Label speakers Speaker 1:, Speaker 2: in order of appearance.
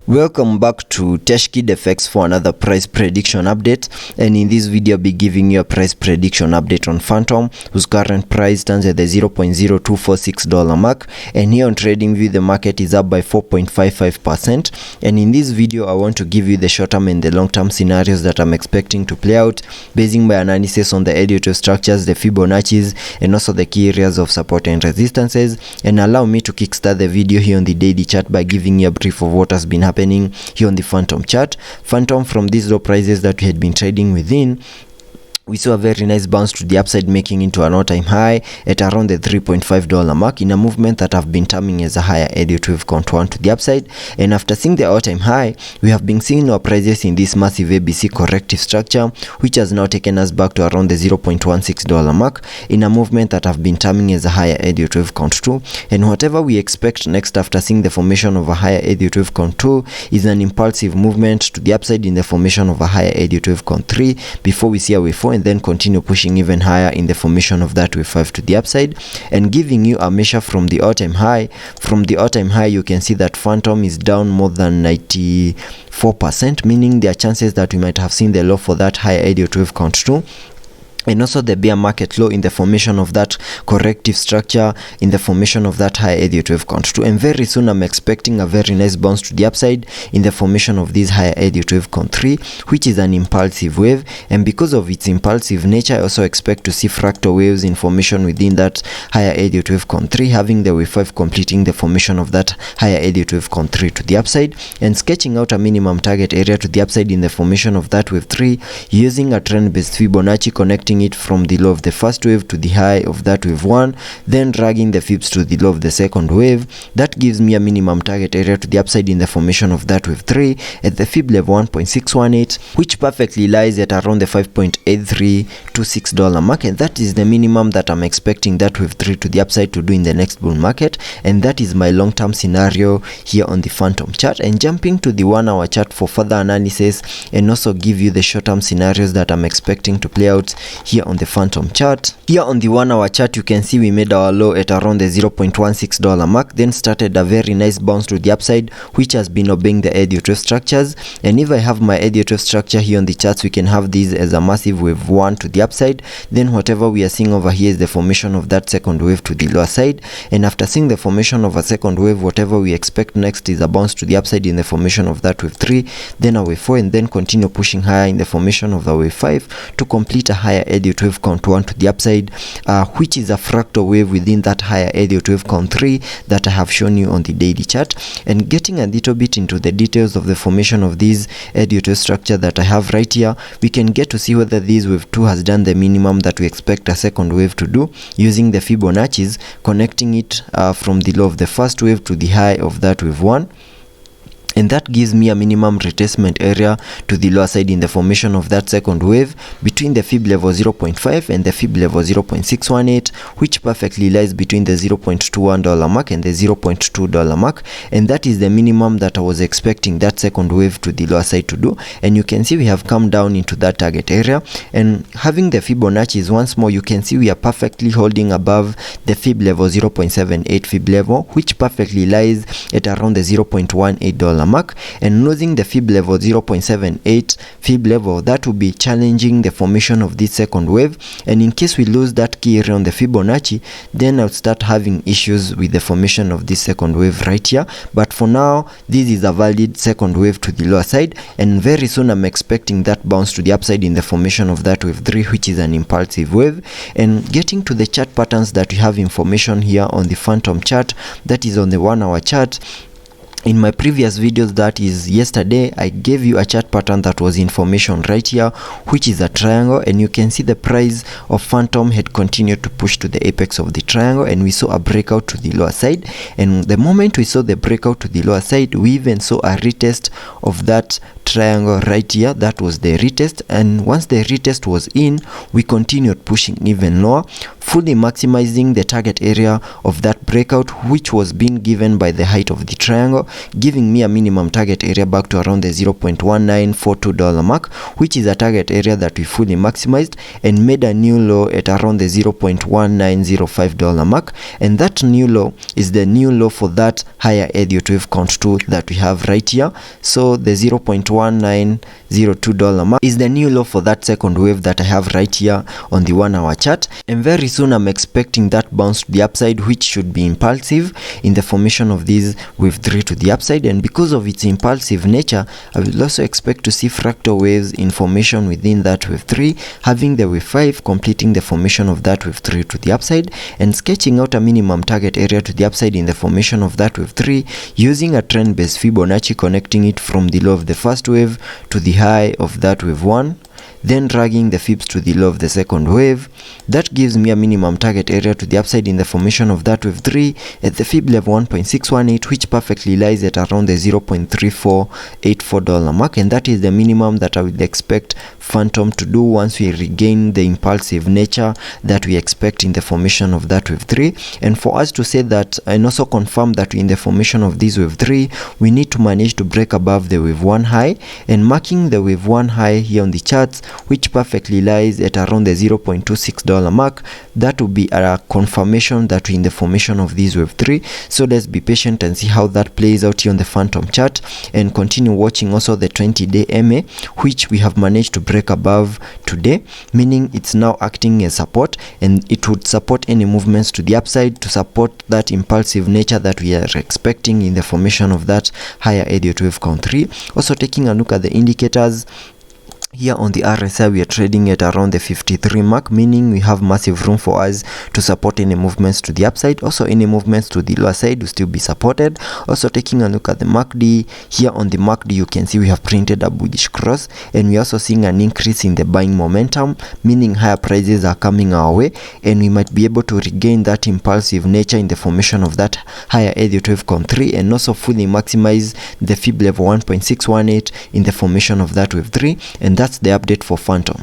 Speaker 1: Welcome back to TechKidFX for another price prediction update, and in this video I'll be giving you a price prediction update on Fantom, whose current price stands at the $0.0246 mark, and here on TradingView the market is up by 4.55%. and in this video I want to give you the short-term and the long-term scenarios that I'm expecting to play out, basing my analysis on the Elliot structures, the Fibonacci's, and also the key areas of support and resistances. And allow me to kickstart the video here on the daily chart by giving you a brief of what has been happening here on the Fantom chart. Fantom, from these low prices that we had been trading within, we saw a very nice bounce to the upside, making into an all-time high at around the $3.5 mark in a movement that I've been terming as a higher Elliott wave count 1 to the upside. And after seeing the all-time high, we have been seeing our prices in this massive ABC corrective structure, which has now taken us back to around the $0.16 mark in a movement that I've been terming as a higher Elliott wave count 2. And whatever we expect next after seeing the formation of a higher Elliott wave count 2 is an impulsive movement to the upside in the formation of a higher Elliott wave count 3 before we see a wave 4, and then continue pushing even higher in the formation of that wave 5 to the upside, and giving you a measure from the all-time high. From the all-time high, you can see that Fantom is down more than 94%, meaning there are chances that we might have seen the low for that higher Elliott wave count 2, and also the bear market low in the formation of that corrective structure in the formation of that higher Elliott wave count 2. And very soon I'm expecting a very nice bounce to the upside in the formation of this higher Elliott wave count 3, which is an impulsive wave, and because of its impulsive nature I also expect to see fractal waves in formation within that higher Elliott wave count 3, having the wave 5 completing the formation of that higher Elliott wave count 3 to the upside, and sketching out a minimum target area to the upside in the formation of that wave 3 using a trend based Fibonacci, connecting it from the low of the first wave to the high of that wave 1, then dragging the fibs to the low of the second wave. That gives me a minimum target area to the upside in the formation of that wave 3 at the fib level 1.618, which perfectly lies at around the $5.8326 mark, and that is the minimum that I'm expecting that wave 3 to the upside to do in the next bull market. And that is my long-term scenario here on the Fantom chart. And jumping to the 1 hour chart for further analysis and also give you the short-term scenarios that I'm expecting to play out here on the Fantom chart. Here on the 1 hour chart, you can see we made our low at around the $0.16 mark, then started a very nice bounce to the upside, which has been obeying the Elliott wave structures. And if I have my Elliott wave structure here on the charts, we can have this as a massive wave 1 to the upside. Then whatever we are seeing over here is the formation of that second wave to the lower side, and after seeing the formation of a second wave, whatever we expect next is a bounce to the upside in the formation of that wave 3, then a wave 4, and then continue pushing higher in the formation of the wave 5 to complete a higher Elliott wave count 1 to the upside, which is a fractal wave within that higher Elliott wave count 3 that I have shown you on the daily chart. And getting a little bit into the details of the formation of this Elliott wave structure that I have right here, we can get to see whether this wave 2 has done the minimum that we expect a second wave to do, using the Fibonacci's, connecting it from the low of the first wave to the high of that wave 1. And that gives me a minimum retracement area to the lower side in the formation of that second wave between the fib level 0.5 and the fib level 0.618, which perfectly lies between the $0.21 mark and the $0.2 mark. And that is the minimum that I was expecting that second wave to the lower side to do. And you can see we have come down into that target area, and having the Fibonacci's once more, you can see we are perfectly holding above the fib level 0.78 fib level, which perfectly lies at around the $0.18 mark, and losing the fib level 0.78 fib level, that will be challenging the formation of this second wave. And in case we lose that key area on the Fibonacci, then I'll start having issues with the formation of this second wave right here. But for now, this is a valid second wave to the lower side, and very soon I'm expecting that bounce to the upside in the formation of that wave 3, which is an impulsive wave. And getting to the chart patterns that we have information here on the Fantom chart, that is on the 1 hour chart. In my previous videos, that is yesterday, I gave you a chart pattern that was information right here, which is a triangle, and you can see the price of Fantom had continued to push to the apex of the triangle, and we saw a breakout to the lower side. And the moment we saw the breakout to the lower side, we even saw a retest of that triangle right here. That was the retest, and once the retest was in, we continued pushing even lower, fully maximizing the target area of that breakout, which was being given by the height of the triangle, giving me a minimum target area back to around the $0.1942 mark, which is a target area that we fully maximized and made a new low at around the $0.1905 mark. And that new low is the new low for that higher Elliott wave count 2 that we have right here. So the $0.1902 mark is the new low for that second wave that I have right here on the 1 hour chart. And very soon I'm expecting that bounce to the upside, which should be impulsive in the formation of this wave 3 to the upside. And because of its impulsive nature, I will also expect to see fractal waves in formation within that wave 3, having the wave 5 completing the formation of that wave 3 to the upside, and sketching out a minimum target area to the upside in the formation of that wave 3 using a trend based Fibonacci, connecting it from the low of the first wave to the high of that wave 1, then dragging the fibs to the low of the second wave. That gives me a minimum target area to the upside in the formation of that wave 3 at the fib level 1.618, which perfectly lies at around the $0.3484 mark, and that is the minimum that I would expect Fantom to do once we regain the impulsive nature that we expect in the formation of that wave 3. And for us to say that and also confirm that in the formation of this wave 3, we need to manage to break above the wave 1 high, and marking the wave 1 high here on the charts, which perfectly lies at around the $0.26 mark. That will be a confirmation that we're in the formation of this wave 3. So let's be patient and see how that plays out here on the Fantom chart, and continue watching also the 20-day MA, which we have managed to break above today, meaning it's now acting as support, and it would support any movements to the upside to support that impulsive nature that we are expecting in the formation of that higher Elliott wave count 3. Also taking a look at the indicators, here on the RSI, we are trading at around the 53 mark, meaning we have massive room for us to support any movements to the upside. Also, any movements to the lower side will still be supported. Also, taking a look at the MACD, here on the MACD, you can see we have printed a bullish cross, and we're also seeing an increase in the buying momentum, meaning higher prices are coming our way, and we might be able to regain that impulsive nature in the formation of that higher Elliott wave count 3, and also fully maximize the fib level 1.618 in the formation of that wave 3. And that's the update for Fantom.